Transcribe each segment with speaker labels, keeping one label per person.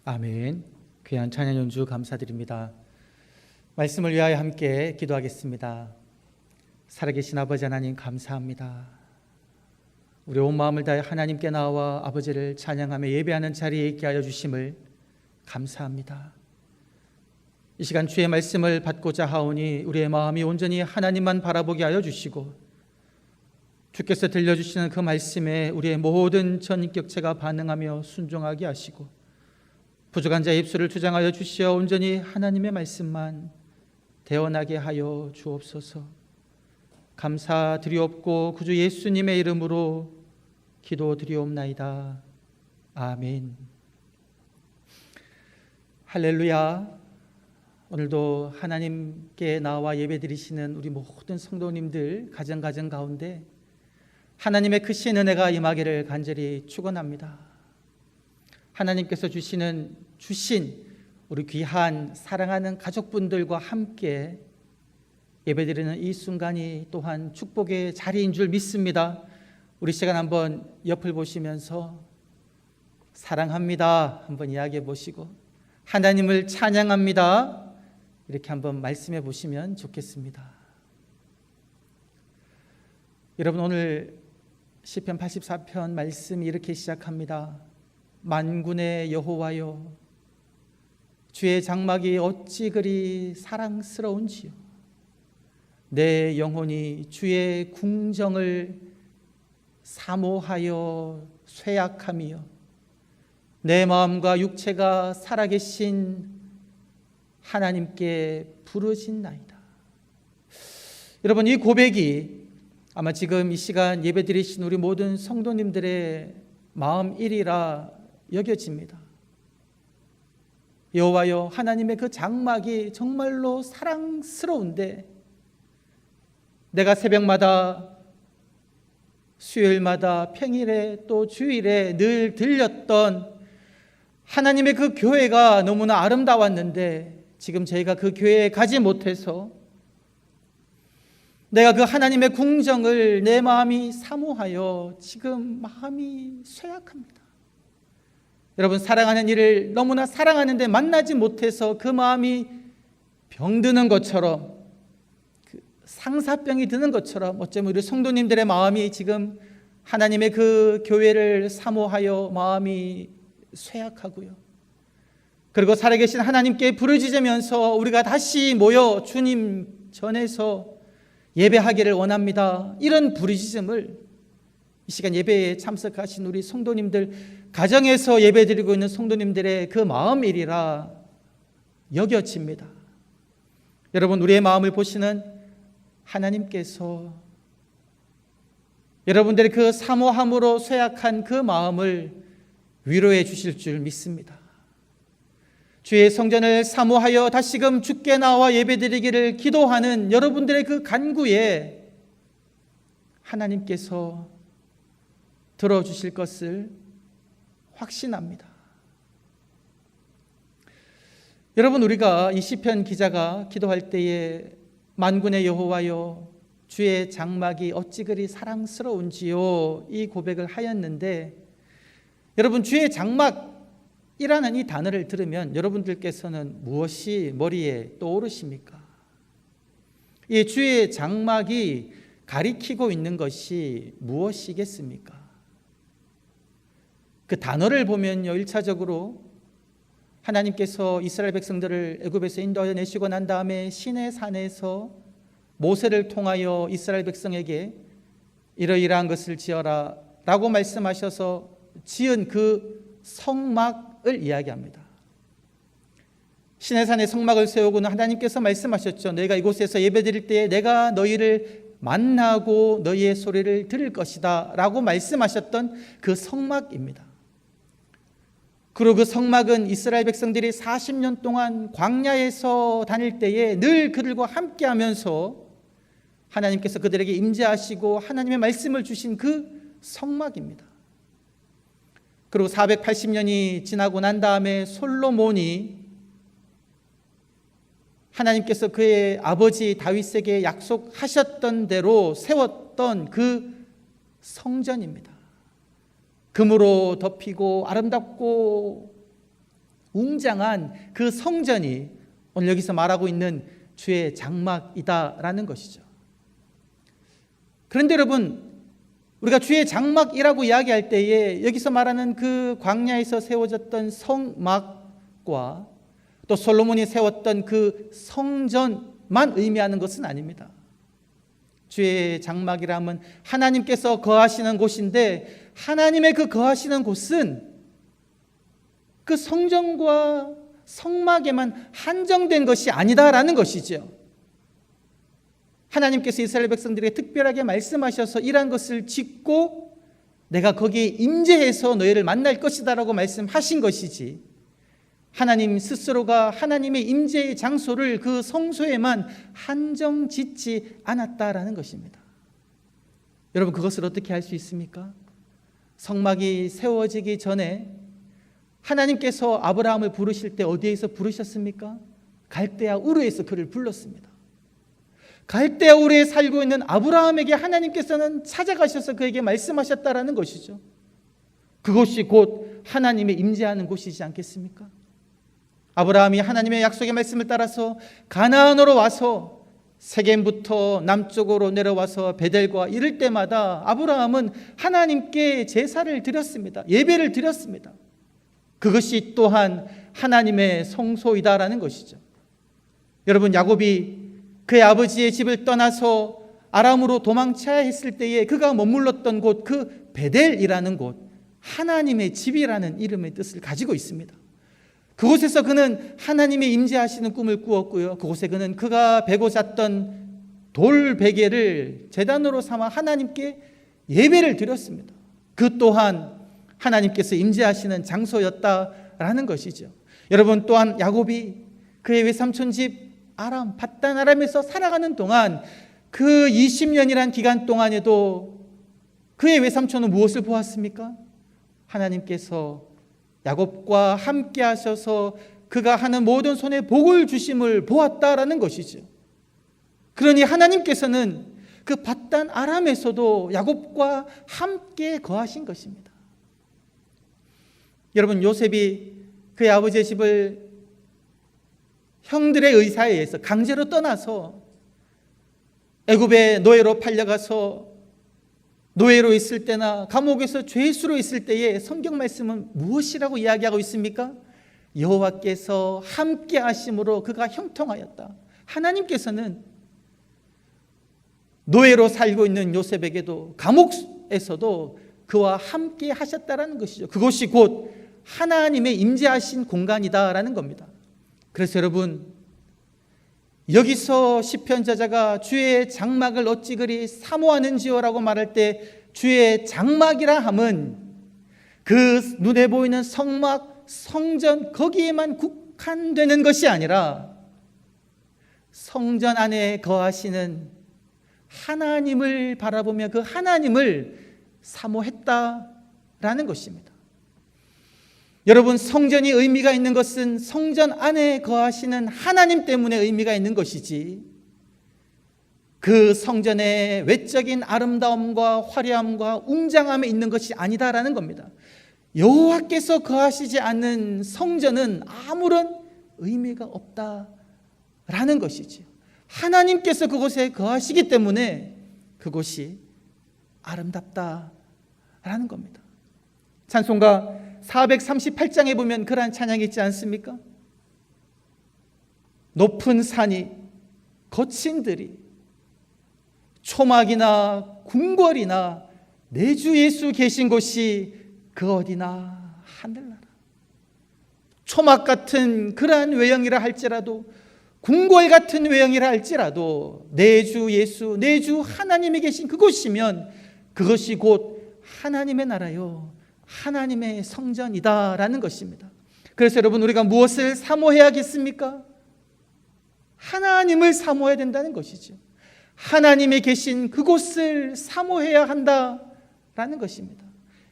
Speaker 1: 아멘. 귀한 찬양 연주 감사드립니다. 말씀을 위하여 함께 기도하겠습니다. 살아계신 아버지 하나님 감사합니다. 우리 온 마음을 다해 하나님께 나와 아버지를 찬양하며 예배하는 자리에 있게 하여 주심을 감사합니다. 이 시간 주의 말씀을 받고자 하오니 우리의 마음이 온전히 하나님만 바라보게 하여 주시고, 주께서 들려주시는 그 말씀에 우리의 모든 전인격체가 반응하며 순종하게 하시고, 부족한 자의 입술을 주장하여 주시어 온전히 하나님의 말씀만 대언하게 하여 주옵소서. 감사드리옵고 구주 예수님의 이름으로 기도드리옵나이다. 아멘. 할렐루야. 오늘도 하나님께 나와 예배드리시는 우리 모든 성도님들 가정 가운데 하나님의 크신 은혜가 임하기를 간절히 축원합니다. 하나님께서 주신 우리 귀한 사랑하는 가족분들과 함께 예배드리는 이 순간이 또한 축복의 자리인 줄 믿습니다. 우리 시간 한번 옆을 보시면서 사랑합니다 한번 이야기해 보시고, 하나님을 찬양합니다 이렇게 한번 말씀해 보시면 좋겠습니다. 여러분, 오늘 시편 84편 말씀이 이렇게 시작합니다. 만군의 여호와여, 주의 장막이 어찌 그리 사랑스러운지요. 내 영혼이 주의 궁정을 사모하여 쇠약하며 내 마음과 육체가 살아계신 하나님께 부르짖나이다. 여러분, 이 고백이 아마 지금 이 시간 예배드리신 우리 모든 성도님들의 마음일이라 여겨집니다. 여호와여, 하나님의 그 장막이 정말로 사랑스러운데 내가 새벽마다, 수요일마다, 평일에 또 주일에 늘 들렸던 하나님의 그 교회가 너무나 아름다웠는데 지금 저희가 그 교회에 가지 못해서 내가 그 하나님의 궁정을 내 마음이 사모하여 지금 마음이 쇠약합니다. 여러분, 사랑하는 이를 너무나 사랑하는데 만나지 못해서 그 마음이 병드는 것처럼, 그 상사병이 드는 것처럼 어쩌면 우리 성도님들의 마음이 지금 하나님의 그 교회를 사모하여 마음이 쇠약하고요, 그리고 살아계신 하나님께 부르짖으면서 우리가 다시 모여 주님 전에서 예배하기를 원합니다, 이런 부르짖음을 이 시간 예배에 참석하신 우리 성도님들, 가정에서 예배드리고 있는 성도님들의 그 마음일이라 여겨집니다. 여러분, 우리의 마음을 보시는 하나님께서 여러분들의 그 사모함으로 쇠약한 그 마음을 위로해 주실 줄 믿습니다. 주의 성전을 사모하여 다시금 주께 나와 예배드리기를 기도하는 여러분들의 그 간구에 하나님께서 들어주실 것을 확신합니다. 여러분, 우리가 이 시편 기자가 기도할 때에 만군의 여호와여, 주의 장막이 어찌 그리 사랑스러운지요, 이 고백을 하였는데, 여러분, 주의 장막이라는 이 단어를 들으면 여러분들께서는 무엇이 머리에 떠오르십니까? 이 주의 장막이 가리키고 있는 것이 무엇이겠습니까? 그 단어를 보면요, 1차적으로 하나님께서 이스라엘 백성들을 애굽에서 인도하여 내시고 난 다음에 시내 산에서 모세를 통하여 이스라엘 백성에게 이러이러한 것을 지어라 라고 말씀하셔서 지은 그 성막을 이야기합니다. 시내산에 성막을 세우고는 하나님께서 말씀하셨죠. 너희가 이곳에서 예배드릴 때에 내가 너희를 만나고 너희의 소리를 들을 것이다 라고 말씀하셨던 그 성막입니다. 그리고 그 성막은 이스라엘 백성들이 40년 동안 광야에서 다닐 때에 늘 그들과 함께하면서 하나님께서 그들에게 임재하시고 하나님의 말씀을 주신 그 성막입니다. 그리고 480년이 지나고 난 다음에 솔로몬이 하나님께서 그의 아버지 다윗에게 약속하셨던 대로 세웠던 그 성전입니다. 금으로 덮이고 아름답고 웅장한 그 성전이 오늘 여기서 말하고 있는 주의 장막이다라는 것이죠. 그런데 여러분, 우리가 주의 장막이라고 이야기할 때에 여기서 말하는 그 광야에서 세워졌던 성막과 또 솔로몬이 세웠던 그 성전만 의미하는 것은 아닙니다. 주의 장막이라면 하나님께서 거하시는 곳인데, 하나님의 그 거하시는 곳은 그 성전과 성막에만 한정된 것이 아니다라는 것이죠. 하나님께서 이스라엘 백성들에게 특별하게 말씀하셔서 이러한 것을 짓고 내가 거기에 임재해서 너희를 만날 것이다 라고 말씀하신 것이지, 하나님 스스로가 하나님의 임재의 장소를 그 성소에만 한정 짓지 않았다라는 것입니다. 여러분, 그것을 어떻게 할 수 있습니까? 성막이 세워지기 전에 하나님께서 아브라함을 부르실 때 어디에서 부르셨습니까? 갈대아 우르에서 그를 불렀습니다. 갈대아 우르에 살고 있는 아브라함에게 하나님께서는 찾아가셔서 그에게 말씀하셨다라는 것이죠. 그것이 곧 하나님의 임재하는 곳이지 않겠습니까? 아브라함이 하나님의 약속의 말씀을 따라서 가나안으로 와서 세겜부터 남쪽으로 내려와서 베델과 이를 때마다 아브라함은 하나님께 제사를 드렸습니다. 예배를 드렸습니다. 그것이 또한 하나님의 성소이다라는 것이죠. 여러분, 야곱이 그의 아버지의 집을 떠나서 아람으로 도망쳐야 했을 때에 그가 머물렀던 곳, 그 베델이라는 곳, 하나님의 집이라는 이름의 뜻을 가지고 있습니다. 그곳에서 그는 하나님의 임재하시는 꿈을 꾸었고요, 그곳에 그는 그가 베고 잤던 돌 베개를 제단으로 삼아 하나님께 예배를 드렸습니다. 그 또한 하나님께서 임재하시는 장소였다라는 것이죠. 여러분, 또한 야곱이 그의 외삼촌 집 아람, 밧단 아람에서 살아가는 동안 그 20년이란 기간 동안에도 그의 외삼촌은 무엇을 보았습니까? 하나님께서 야곱과 함께 하셔서 그가 하는 모든 손에 복을 주심을 보았다라는 것이죠. 그러니 하나님께서는 그 밧단 아람에서도 야곱과 함께 거하신 것입니다. 여러분, 요셉이 그의 아버지의 집을 형들의 의사에 의해서 강제로 떠나서 애굽의 노예로 팔려가서 노예로 있을 때나 감옥에서 죄수로 있을 때에 성경 말씀은 무엇이라고 이야기하고 있습니까? 여호와께서 함께 하심으로 그가 형통하였다. 하나님께서는 노예로 살고 있는 요셉에게도 감옥에서도 그와 함께 하셨다라는 것이죠. 그것이 곧 하나님의 임재하신 공간이다라는 겁니다. 그래서 여러분, 여기서 시편 저자가 주의 장막을 어찌 그리 사모하는지요라고 말할 때 주의 장막이라 함은 그 눈에 보이는 성막, 성전 거기에만 국한되는 것이 아니라 성전 안에 거하시는 하나님을 바라보며 그 하나님을 사모했다라는 것입니다. 여러분, 성전이 의미가 있는 것은 성전 안에 거하시는 하나님 때문에 의미가 있는 것이지, 그 성전의 외적인 아름다움과 화려함과 웅장함에 있는 것이 아니다라는 겁니다. 여호와께서 거하시지 않는 성전은 아무런 의미가 없다라는 것이죠. 하나님께서 그곳에 거하시기 때문에 그곳이 아름답다라는 겁니다. 찬송가 438장에 보면 그러한 찬양이 있지 않습니까? 높은 산이, 거친 들이, 초막이나 궁궐이나 내 주 예수 계신 곳이 그 어디나 하늘나라. 초막 같은 그러한 외형이라 할지라도, 궁궐 같은 외형이라 할지라도 내 주 예수, 내 주 하나님이 계신 그곳이면 그것이 곧 하나님의 나라요, 하나님의 성전이다라는 것입니다. 그래서 여러분, 우리가 무엇을 사모해야겠습니까? 하나님을 사모해야 된다는 것이죠. 하나님이 계신 그곳을 사모해야 한다라는 것입니다.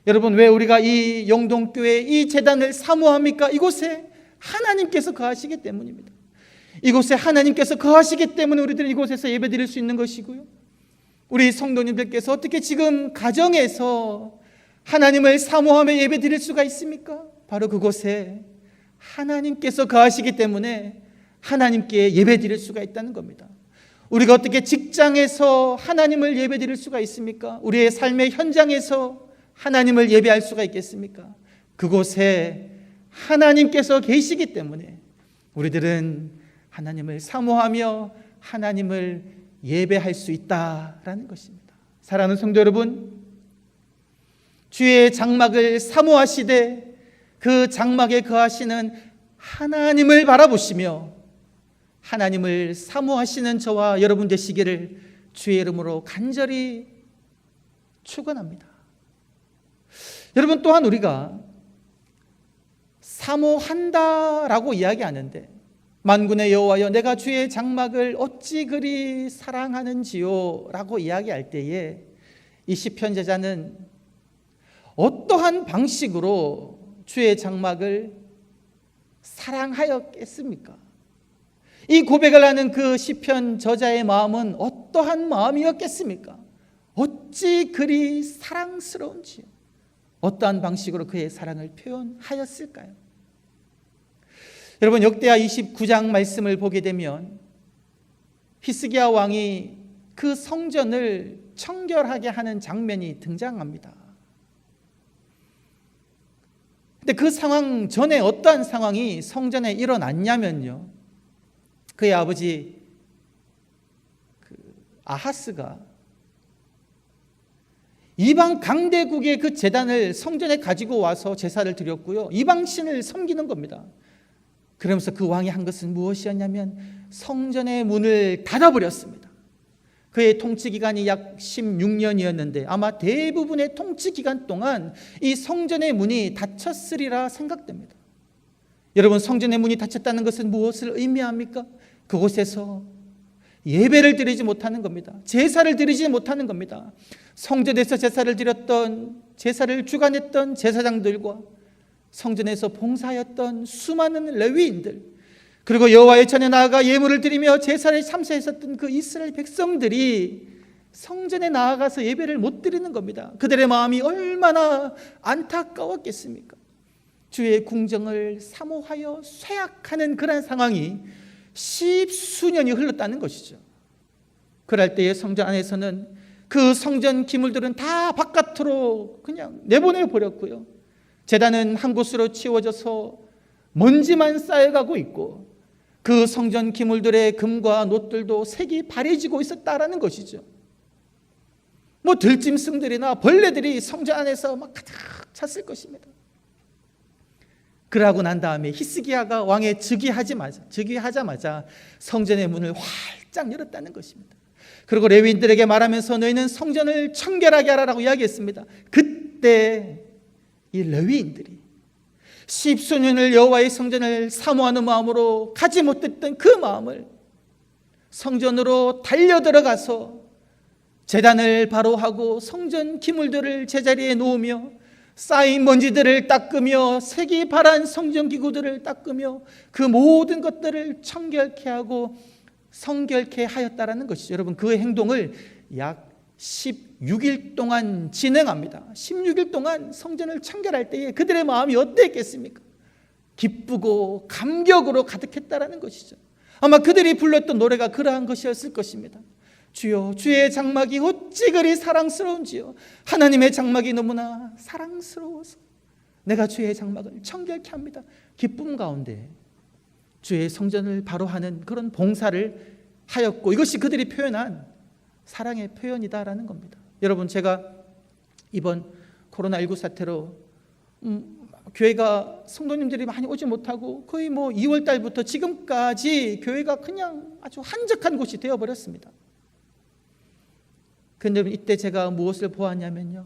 Speaker 1: 여러분, 왜 우리가 이 영동교회 이 제단을 사모합니까? 이곳에 하나님께서 거하시기 때문입니다. 이곳에 하나님께서 거하시기 때문에 우리들은 이곳에서 예배드릴 수 있는 것이고요, 우리 성도님들께서 어떻게 지금 가정에서 하나님을 사모하며 예배 드릴 수가 있습니까? 바로 그곳에 하나님께서 거하시기 때문에 하나님께 예배드릴 수가 있다는 겁니다. 우리가 어떻게 직장에서 하나님을 예배드릴 수가 있습니까? 우리의 삶의 현장에서 하나님을 예배할 수가 있겠습니까? 그곳에 하나님께서 계시기 때문에 우리들은 하나님을 사모하며 하나님을 예배할 수 있다라는 것입니다. 사랑하는 성도 여러분, 주의 장막을 사모하시되 그 장막에 거하시는 하나님을 바라보시며 하나님을 사모하시는 저와 여러분 되시기를 주의 이름으로 간절히 축원합니다. 여러분, 또한 우리가 사모한다라고 이야기하는데, 만군의 여호와여 내가 주의 장막을 어찌 그리 사랑하는지요 라고 이야기할 때에 이 시편 제자는 어떠한 방식으로 주의 장막을 사랑하였겠습니까? 이 고백을 하는 그 시편 저자의 마음은 어떠한 마음이었겠습니까? 어찌 그리 사랑스러운지요? 어떠한 방식으로 그의 사랑을 표현하였을까요? 여러분, 역대하 29장 말씀을 보게 되면 히스기야 왕이 그 성전을 청결하게 하는 장면이 등장합니다. 근데 그 상황 전에 어떠한 상황이 성전에 일어났냐면요, 그의 아버지 아하스가 이방 강대국의 그 제단을 성전에 가지고 와서 제사를 드렸고요, 이방 신을 섬기는 겁니다. 그러면서 그 왕이 한 것은 무엇이었냐면 성전의 문을 닫아버렸습니다. 그의 통치 기간이 약 16년이었는데 아마 대부분의 통치 기간 동안 이 성전의 문이 닫혔으리라 생각됩니다. 여러분, 성전의 문이 닫혔다는 것은 무엇을 의미합니까? 그곳에서 예배를 드리지 못하는 겁니다. 제사를 드리지 못하는 겁니다. 성전에서 제사를 드렸던, 제사를 주관했던 제사장들과 성전에서 봉사하였던 수많은 레위인들, 그리고 여호와의 전에 나아가 예물을 드리며 제사를 참수했었던 그 이스라엘 백성들이 성전에 나아가서 예배를 못 드리는 겁니다. 그들의 마음이 얼마나 안타까웠겠습니까? 주의 궁정을 사모하여 쇠약하는 그런 상황이 십수년이 흘렀다는 것이죠. 그럴 때에 성전 안에서는 그 성전 기물들은 다 바깥으로 그냥 내보내 버렸고요, 제단은 한 곳으로 치워져서 먼지만 쌓여가고 있고 그 성전 기물들의 금과 놋들도 색이 바래지고 있었다라는 것이죠. 뭐 들짐승들이나 벌레들이 성전 안에서 막 가득 찼을 것입니다. 그러고 난 다음에 히스기야가 왕에 즉위하자마자 성전의 문을 활짝 열었다는 것입니다. 그리고 레위인들에게 말하면서 너희는 성전을 청결하게 하라라고 이야기했습니다. 그때 이 레위인들이 십수년을 여호와의 성전을 사모하는 마음으로 가지 못했던 그 마음을 성전으로 달려들어가서 제단을 바로 하고 성전 기물들을 제자리에 놓으며 쌓인 먼지들을 닦으며 색이 바란 성전 기구들을 닦으며 그 모든 것들을 청결케 하고 성결케 하였다라는 것이죠. 여러분, 그 행동을 약 16일 동안 진행합니다. 16일 동안 성전을 청결할 때에 그들의 마음이 어땠겠습니까? 기쁘고 감격으로 가득했다라는 것이죠. 아마 그들이 불렀던 노래가 그러한 것이었을 것입니다. 주여, 주의 장막이 어찌 그리 사랑스러운지요. 하나님의 장막이 너무나 사랑스러워서 내가 주의 장막을 청결케 합니다. 기쁨 가운데 주의 성전을 바로 하는 그런 봉사를 하였고, 이것이 그들이 표현한 사랑의 표현이다라는 겁니다. 여러분, 제가 이번 코로나19 사태로 교회가 성도님들이 많이 오지 못하고 거의 2월 달부터 지금까지 교회가 그냥 아주 한적한 곳이 되어버렸습니다. 그런데 이때 제가 무엇을 보았냐면요,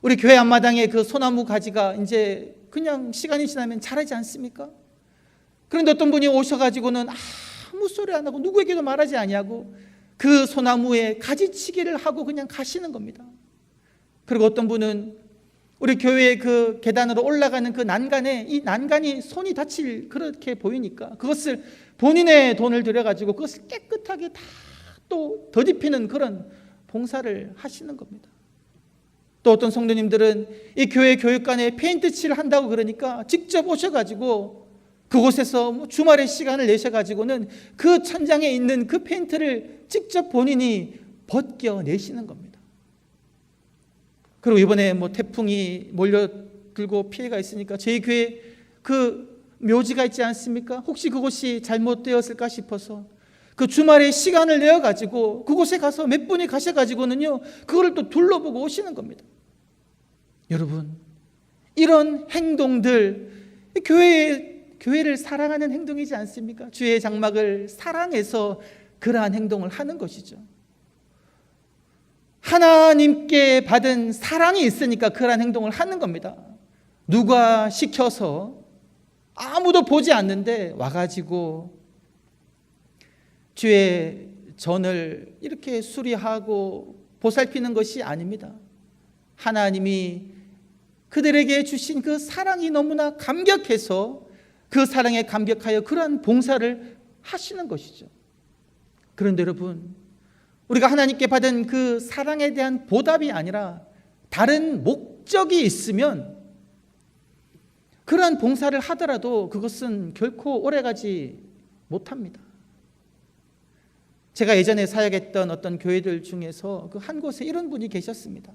Speaker 1: 우리 교회 앞마당에 그 소나무 가지가 이제 그냥 시간이 지나면 자라지 않습니까? 그런데 어떤 분이 오셔가지고는 아무 소리 안 하고 누구에게도 말하지 아니하고 그 소나무에 가지치기를 하고 그냥 가시는 겁니다. 그리고 어떤 분은 우리 교회의 그 계단으로 올라가는 그 난간에, 이 난간이 손이 다칠 그렇게 보이니까 그것을 본인의 돈을 들여가지고 그것을 깨끗하게 다 또 더딥히는 그런 봉사를 하시는 겁니다. 또 어떤 성도님들은 이 교회 교육관에 페인트 칠을 한다고 그러니까 직접 오셔가지고 그곳에서 주말에 시간을 내셔가지고는 그 천장에 있는 그 페인트를 직접 본인이 벗겨내시는 겁니다. 그리고 이번에 태풍이 몰려들고 피해가 있으니까 저희 교회 그 묘지가 있지 않습니까? 혹시 그곳이 잘못되었을까 싶어서 그 주말에 시간을 내어가지고 그곳에 가서 몇 분이 가셔가지고는요, 그거를 또 둘러보고 오시는 겁니다. 여러분, 이런 행동들, 교회를 사랑하는 행동이지 않습니까? 주의 장막을 사랑해서 그러한 행동을 하는 것이죠. 하나님께 받은 사랑이 있으니까 그러한 행동을 하는 겁니다. 누가 시켜서 아무도 보지 않는데 와가지고 주의 전을 이렇게 수리하고 보살피는 것이 아닙니다. 하나님이 그들에게 주신 그 사랑이 너무나 감격해서 그 사랑에 감격하여 그러한 봉사를 하시는 것이죠. 그런데 여러분, 우리가 하나님께 받은 그 사랑에 대한 보답이 아니라 다른 목적이 있으면 그러한 봉사를 하더라도 그것은 결코 오래가지 못합니다. 제가 예전에 사역했던 어떤 교회들 중에서 그 한 곳에 이런 분이 계셨습니다.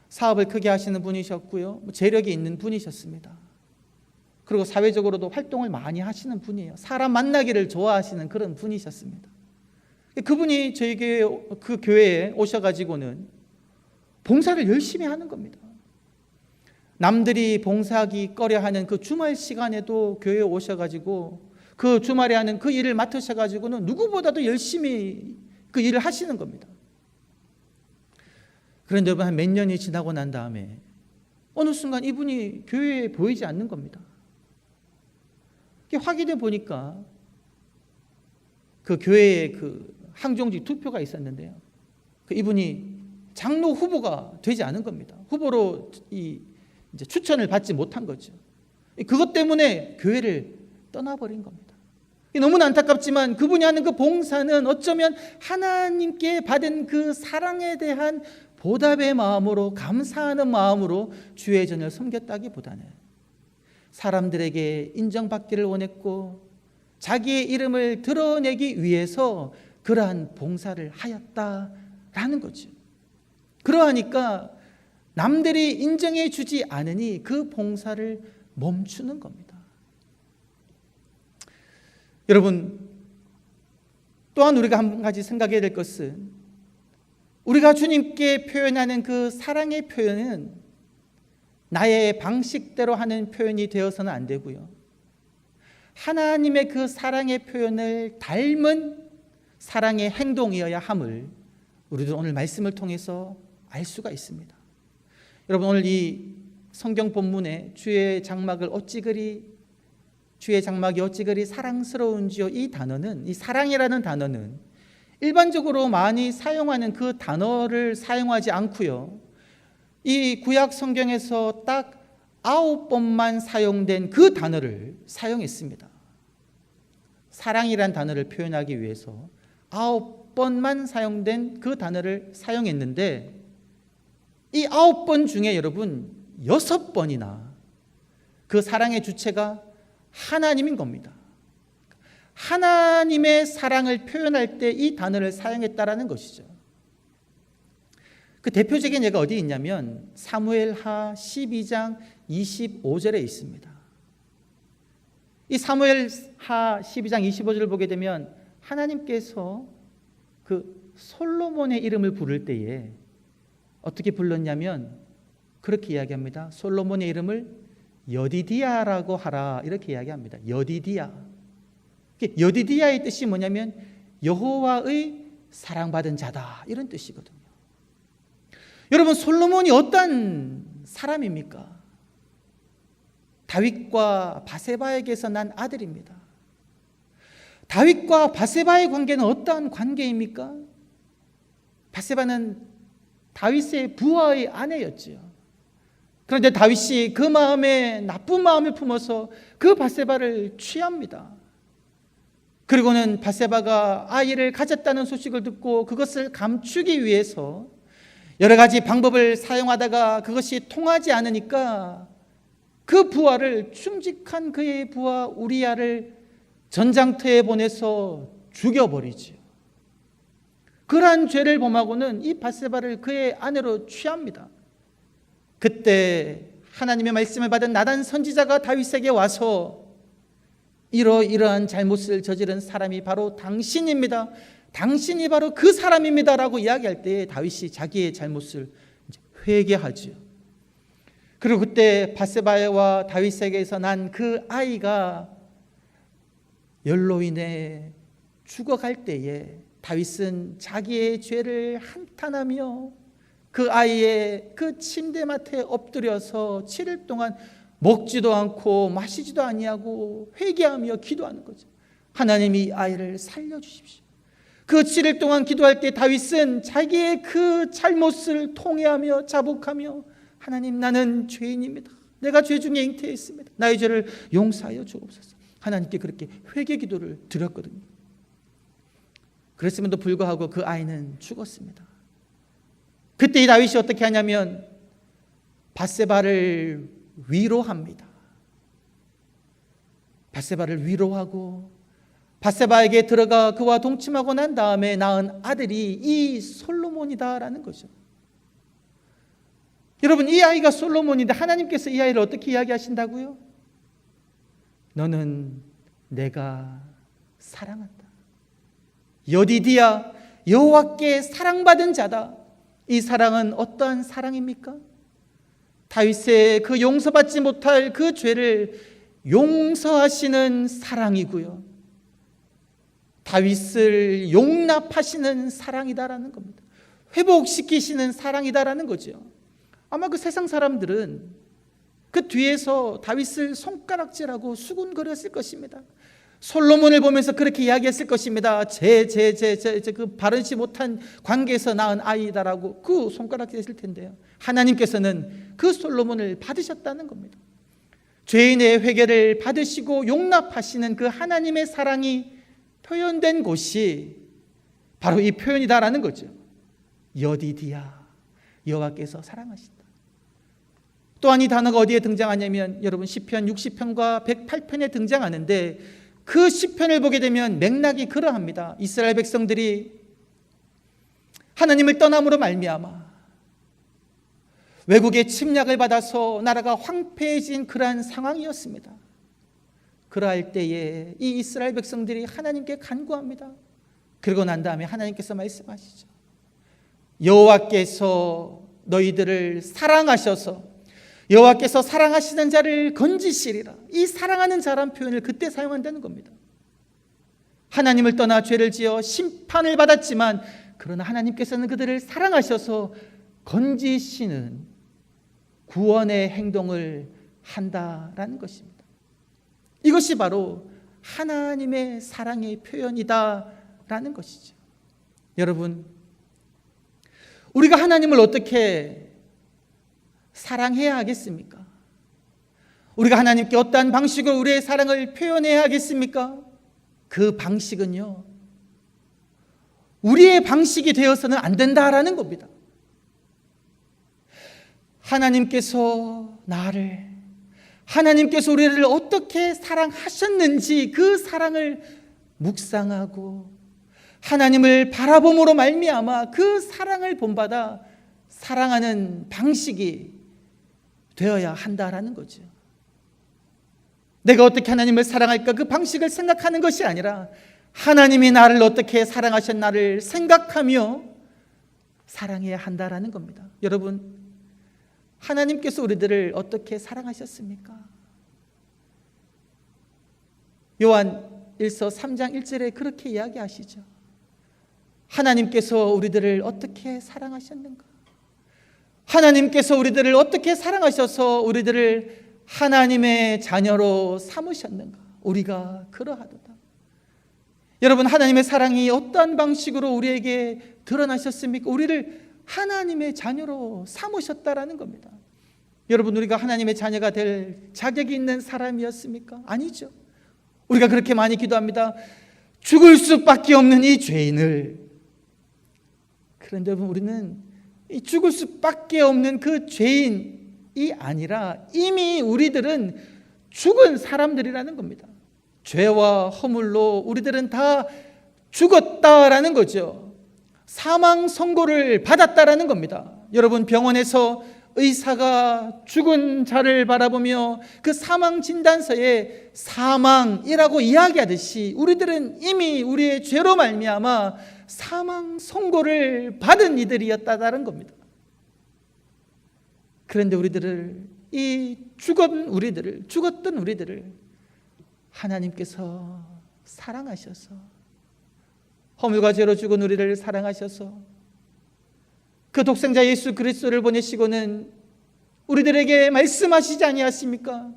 Speaker 1: 사업을 크게 하시는 분이셨고요, 재력이 있는 분이셨습니다. 그리고 사회적으로도 활동을 많이 하시는 분이에요. 사람 만나기를 좋아하시는 그런 분이셨습니다. 그분이 저희 교회, 그 교회에 오셔가지고는 봉사를 열심히 하는 겁니다. 남들이 봉사하기 꺼려하는 그 주말 시간에도 교회에 오셔가지고 그 주말에 하는 그 일을 맡으셔가지고는 누구보다도 열심히 그 일을 하시는 겁니다. 그런데 여러분, 한 몇 년이 지나고 난 다음에 어느 순간 이분이 교회에 보이지 않는 겁니다. 확인해 보니까 그 교회에 그 항종직 투표가 있었는데요, 그 이분이 장로 후보가 되지 않은 겁니다. 후보로 이제 추천을 받지 못한 거죠. 그것 때문에 교회를 떠나버린 겁니다. 너무나 안타깝지만 그분이 하는 그 봉사는 어쩌면 하나님께 받은 그 사랑에 대한 보답의 마음으로, 감사하는 마음으로 주의 전을 섬겼다기보다는 사람들에게 인정받기를 원했고 자기의 이름을 드러내기 위해서 그러한 봉사를 하였다라는 거죠. 그러하니까 남들이 인정해 주지 않으니 그 봉사를 멈추는 겁니다. 여러분, 또한 우리가 한 가지 생각해야 될 것은, 우리가 주님께 표현하는 그 사랑의 표현은 나의 방식대로 하는 표현이 되어서는 안 되고요, 하나님의 그 사랑의 표현을 닮은 사랑의 행동이어야 함을 우리도 오늘 말씀을 통해서 알 수가 있습니다. 여러분, 오늘 이 성경 본문에 주의 장막이 어찌 그리 사랑스러운지요, 이 단어는, 이 사랑이라는 단어는 일반적으로 많이 사용하는 그 단어를 사용하지 않고요, 이 구약 성경에서 딱 9번만 사용된 그 단어를 사용했습니다. 사랑이란 단어를 표현하기 위해서 9번만 사용된 그 단어를 사용했는데, 이 9번 중에 여러분 6번이나 그 사랑의 주체가 하나님인 겁니다. 하나님의 사랑을 표현할 때 이 단어를 사용했다라는 것이죠. 그 대표적인 예가 어디 있냐면 사무엘하 12장 25절에 있습니다. 이 사무엘하 12장 25절을 보게 되면 하나님께서 그 솔로몬의 이름을 부를 때에 어떻게 불렀냐면 그렇게 이야기합니다. 솔로몬의 이름을 여디디야라고 하라, 이렇게 이야기합니다. 여디디야. 여디디야의 뜻이 뭐냐면 여호와의 사랑받은 자다, 이런 뜻이거든요. 여러분, 솔로몬이 어떤 사람입니까? 다윗과 바세바에게서 난 아들입니다. 다윗과 바세바의 관계는 어떠한 관계입니까? 바세바는 다윗의 부하의 아내였지요. 그런데 다윗이 그 마음에 나쁜 마음을 품어서 그 바세바를 취합니다. 그리고는 바세바가 아이를 가졌다는 소식을 듣고 그것을 감추기 위해서 여러 가지 방법을 사용하다가 그것이 통하지 않으니까 그 부하를, 충직한 그의 부하 우리야를 전장터에 보내서 죽여버리지요. 그러한 죄를 범하고는 이 밧세바를 그의 아내로 취합니다. 그때 하나님의 말씀을 받은 나단 선지자가 다윗에게 와서 이러이러한 잘못을 저지른 사람이 바로 당신입니다, 당신이 바로 그 사람입니다 라고 이야기할 때 다윗이 자기의 잘못을 회개하죠. 그리고 그때 밧세바와 다윗에게서 난 그 아이가 열로 인해 죽어갈 때에 다윗은 자기의 죄를 한탄하며 그 아이의 그 침대맡에 엎드려서 7일 동안 먹지도 않고 마시지도 아니하고 회개하며 기도하는 거죠. 하나님, 이 아이를 살려주십시오. 그 7일 동안 기도할 때 다윗은 자기의 그 잘못을 통회하며 자복하며, 하나님, 나는 죄인입니다. 내가 죄 중에 잉태했습니다. 나의 죄를 용서하여 주옵소서. 하나님께 그렇게 회개 기도를 드렸거든요. 그랬음에도 불구하고 그 아이는 죽었습니다. 그때 이 다윗이 어떻게 하냐면 밧세바를 위로합니다. 밧세바를 위로하고 밧세바에게 들어가 그와 동침하고 난 다음에 낳은 아들이 이 솔로몬이다라는 거죠. 여러분, 이 아이가 솔로몬인데 하나님께서 이 아이를 어떻게 이야기하신다고요? 너는 내가 사랑한다. 여디디야, 여호와께 사랑받은 자다. 이 사랑은 어떠한 사랑입니까? 다윗의 그 용서받지 못할 그 죄를 용서하시는 사랑이고요, 다윗을 용납하시는 사랑이다라는 겁니다. 회복시키시는 사랑이다라는 거죠. 아마 그 세상 사람들은 그 뒤에서 다윗을 손가락질하고 수군거렸을 것입니다. 솔로몬을 보면서 그렇게 이야기했을 것입니다. 그 바르지 못한 관계에서 낳은 아이다라고 그 손가락질했을 텐데요, 하나님께서는 그 솔로몬을 받으셨다는 겁니다. 죄인의 회개를 받으시고 용납하시는 그 하나님의 사랑이 표현된 곳이 바로 이 표현이다라는 거죠. 여디디야, 여호와께서 사랑하신다. 또한 이 단어가 어디에 등장하냐면 여러분 시편 60편과 108편에 등장하는데, 그 시편을 보게 되면 맥락이 그러합니다. 이스라엘 백성들이 하나님을 떠남으로 말미암아 외국의 침략을 받아서 나라가 황폐해진 그러한 상황이었습니다. 그러할 때에 이 이스라엘 백성들이 하나님께 간구합니다. 그러고 난 다음에 하나님께서 말씀하시죠. 여호와께서 너희들을 사랑하셔서 여호와께서 사랑하시는 자를 건지시리라. 이 사랑하는 자란 표현을 그때 사용한다는 겁니다. 하나님을 떠나 죄를 지어 심판을 받았지만 그러나 하나님께서는 그들을 사랑하셔서 건지시는 구원의 행동을 한다라는 것입니다. 이것이 바로 하나님의 사랑의 표현이다라는 것이죠. 여러분, 우리가 하나님을 어떻게 사랑해야 하겠습니까? 우리가 하나님께 어떠한 방식으로 우리의 사랑을 표현해야 하겠습니까? 그 방식은요, 우리의 방식이 되어서는 안 된다라는 겁니다. 하나님께서 우리를 어떻게 사랑하셨는지 그 사랑을 묵상하고 하나님을 바라봄으로 말미암아 그 사랑을 본받아 사랑하는 방식이 되어야 한다라는 거죠. 내가 어떻게 하나님을 사랑할까 그 방식을 생각하는 것이 아니라 하나님이 나를 어떻게 사랑하셨나를 생각하며 사랑해야 한다라는 겁니다. 여러분, 하나님께서 우리들을 어떻게 사랑하셨습니까? 요한 1서 3장 1절에 그렇게 이야기하시죠. 하나님께서 우리들을 어떻게 사랑하셨는가? 하나님께서 우리들을 어떻게 사랑하셔서 우리들을 하나님의 자녀로 삼으셨는가? 우리가 그러하도다. 여러분, 하나님의 사랑이 어떠한 방식으로 우리에게 드러나셨습니까? 우리를 하나님의 자녀로 삼으셨다라는 겁니다. 여러분, 우리가 하나님의 자녀가 될 자격이 있는 사람이었습니까? 아니죠. 우리가 그렇게 많이 기도합니다. 죽을 수밖에 없는 이 죄인을. 그런데 여러분, 우리는 이 죽을 수밖에 없는 그 죄인, 아니라 이미 우리들은 죽은 사람들이라는 겁니다. 죄와 허물로 우리들은 다 죽었다라는 거죠. 사망 선고를 받았다라는 겁니다. 여러분, 병원에서 의사가 죽은 자를 바라보며 그 사망 진단서에 사망이라고 이야기하듯이 우리들은 이미 우리의 죄로 말미암아 사망 선고를 받은 이들이었다는 겁니다. 그런데 우리들을, 이 죽었던 우리들을 하나님께서 사랑하셔서, 허물과 죄로 죽은 우리를 사랑하셔서 그 독생자 예수 그리스도를 보내시고는 우리들에게 말씀하시지 아니하십니까?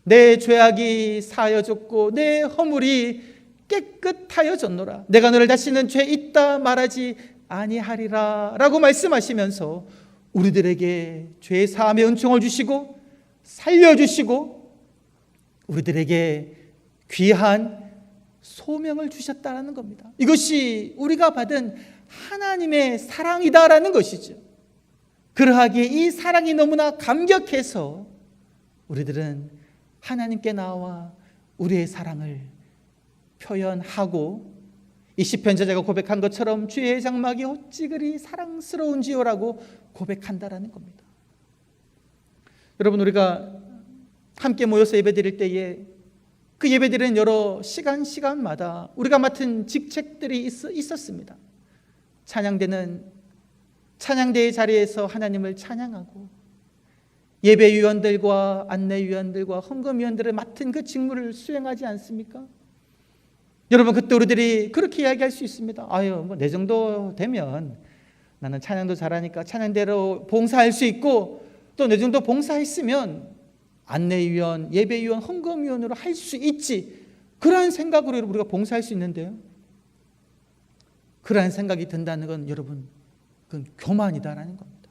Speaker 1: 내 죄악이 사하여졌고 내 허물이 깨끗하여졌노라. 내가 너를 다시는 죄 있다 말하지 아니하리라 라고 말씀하시면서 우리들에게 죄 사함의 은총을 주시고 살려주시고 우리들에게 귀한 소명을 주셨다는 겁니다. 이것이 우리가 받은 하나님의 사랑이다라는 것이죠. 그러하기에 이 사랑이 너무나 감격해서 우리들은 하나님께 나와 우리의 사랑을 표현하고, 이 시편 저자가 고백한 것처럼 주의 장막이 어찌 그리 사랑스러운지요라고 고백한다라는 겁니다. 여러분, 우리가 함께 모여서 예배드릴 때에 그 예배드리는 여러 시간마다 우리가 맡은 직책들이 있었습니다. 찬양대의 자리에서 하나님을 찬양하고, 예배위원들과 안내위원들과 헌금위원들을 맡은 그 직무를 수행하지 않습니까? 여러분, 그때 우리들이 그렇게 이야기할 수 있습니다. 뭐 내 정도 되면 나는 찬양도 잘하니까 찬양대로 봉사할 수 있고, 또 내 정도 봉사했으면 안내위원, 예배위원, 헌금위원으로 할 수 있지. 그러한 생각으로 우리가 봉사할 수 있는데요, 그러한 생각이 든다는 건 여러분, 그건 교만이다라는 겁니다.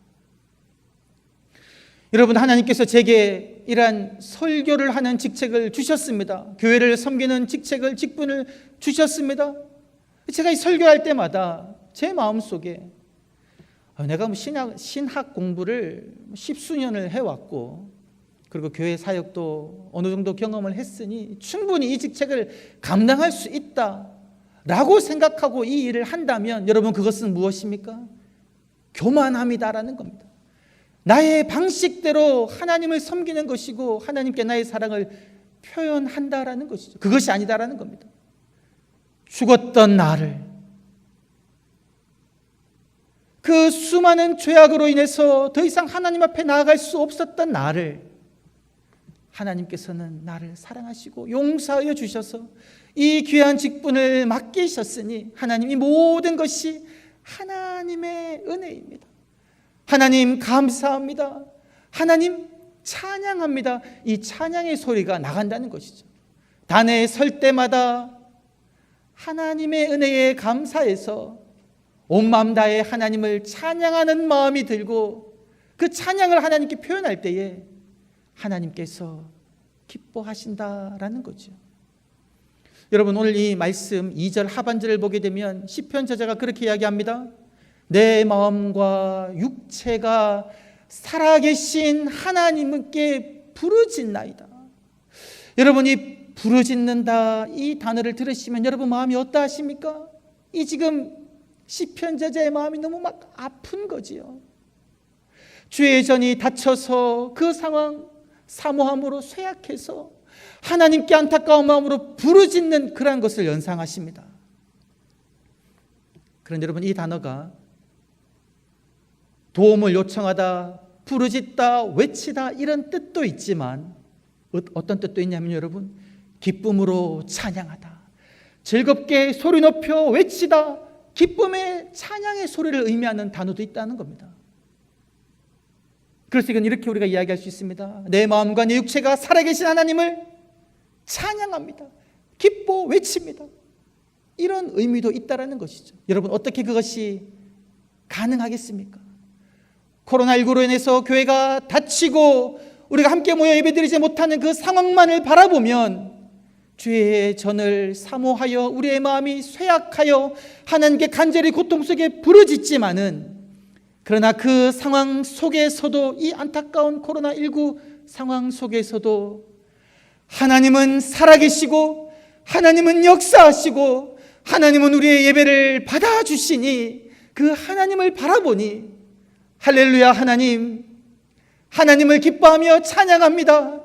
Speaker 1: 여러분, 하나님께서 제게 이러한 설교를 하는 직책을 주셨습니다. 교회를 섬기는 직분을 주셨습니다. 제가 이 설교할 때마다 제 마음속에 내가 신학 공부를 10수년을 해왔고, 그리고 교회 사역도 어느 정도 경험을 했으니 충분히 이 직책을 감당할 수 있다라고 생각하고 이 일을 한다면, 여러분, 그것은 무엇입니까? 교만함이다라는 겁니다. 나의 방식대로 하나님을 섬기는 것이고 하나님께 나의 사랑을 표현한다라는 것이죠. 그것이 아니다라는 겁니다. 죽었던 나를, 그 수많은 죄악으로 인해서 더 이상 하나님 앞에 나아갈 수 없었던 나를 하나님께서는 나를 사랑하시고 용서하여 주셔서 이 귀한 직분을 맡기셨으니 하나님, 이 모든 것이 하나님의 은혜입니다. 하나님 감사합니다. 하나님 찬양합니다. 이 찬양의 소리가 나간다는 것이죠. 단에 설 때마다 하나님의 은혜에 감사해서 온 마음 다해 하나님을 찬양하는 마음이 들고, 그 찬양을 하나님께 표현할 때에 하나님께서 기뻐하신다라는 거죠. 여러분, 오늘 이 말씀 2절 하반절을 보게 되면 시편 저자가 그렇게 이야기합니다. 내 마음과 육체가 살아계신 하나님께 부르짖나이다. 여러분, 이 부르짖는다 이 단어를 들으시면 여러분 마음이 어떠하십니까? 이 지금 시편 저자의 마음이 너무 막 아픈 거지요. 주의 전이 닫혀서 그 상황, 사모함으로 쇠약해서 하나님께 안타까운 마음으로 부르짖는 그러한 것을 연상하십니다. 그런데 여러분, 이 단어가 도움을 요청하다, 부르짖다, 외치다 이런 뜻도 있지만 어떤 뜻도 있냐면 여러분, 기쁨으로 찬양하다, 즐겁게 소리 높여 외치다, 기쁨의 찬양의 소리를 의미하는 단어도 있다는 겁니다. 그래서 이건 이렇게 우리가 이야기할 수 있습니다. 내 마음과 내 육체가 살아계신 하나님을 찬양합니다. 기뻐 외칩니다. 이런 의미도 있다는 것이죠. 여러분, 어떻게 그것이 가능하겠습니까? 코로나19로 인해서 교회가 닫히고 우리가 함께 모여 예배드리지 못하는 그 상황만을 바라보면 주의 전을 사모하여 우리의 마음이 쇠약하여 하나님께 간절히 고통 속에 부르짖지만은 그러나 그 상황 속에서도, 이 안타까운 코로나19 상황 속에서도 하나님은 살아계시고 하나님은 역사하시고 하나님은 우리의 예배를 받아주시니 그 하나님을 바라보니 할렐루야, 하나님을 기뻐하며 찬양합니다.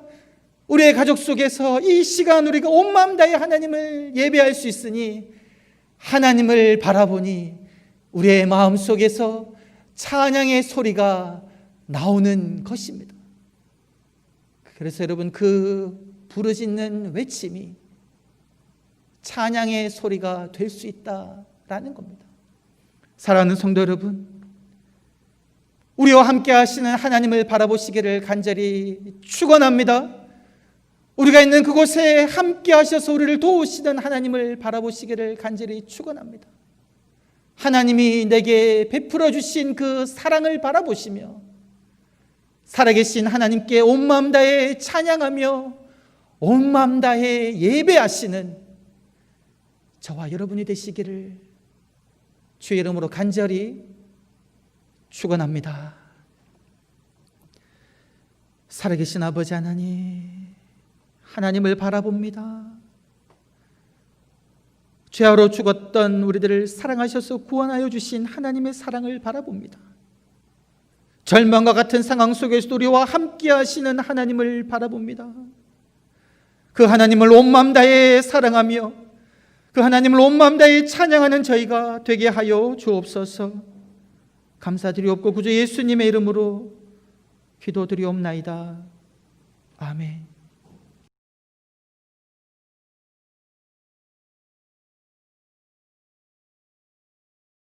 Speaker 1: 우리의 가족 속에서 이 시간 우리가 온 마음 다해 하나님을 예배할 수 있으니 하나님을 바라보니 우리의 마음 속에서 찬양의 소리가 나오는 것입니다. 그래서 여러분, 그 부르짖는 외침이 찬양의 소리가 될 수 있다라는 겁니다. 사랑하는 성도 여러분, 우리와 함께 하시는 하나님을 바라보시기를 간절히 축원합니다. 우리가 있는 그곳에 함께 하셔서 우리를 도우시는 하나님을 바라보시기를 간절히 축원합니다. 하나님이 내게 베풀어 주신 그 사랑을 바라보시며 살아계신 하나님께 온 마음 다해 찬양하며 온 마음 다해 예배하시는 저와 여러분이 되시기를 주의 이름으로 간절히 축원합니다. 살아계신 아버지 하나님을 바라봅니다. 죄아로 죽었던 우리들을 사랑하셔서 구원하여 주신 하나님의 사랑을 바라봅니다. 절망과 같은 상황 속에서도 우리와 함께 하시는 하나님을 바라봅니다. 그 하나님을 온 마음 다해 사랑하며 그 하나님을 온 마음 다해 찬양하는 저희가 되게 하여 주옵소서. 감사드리옵고 구주 예수님의 이름으로 기도드리옵나이다. 아멘.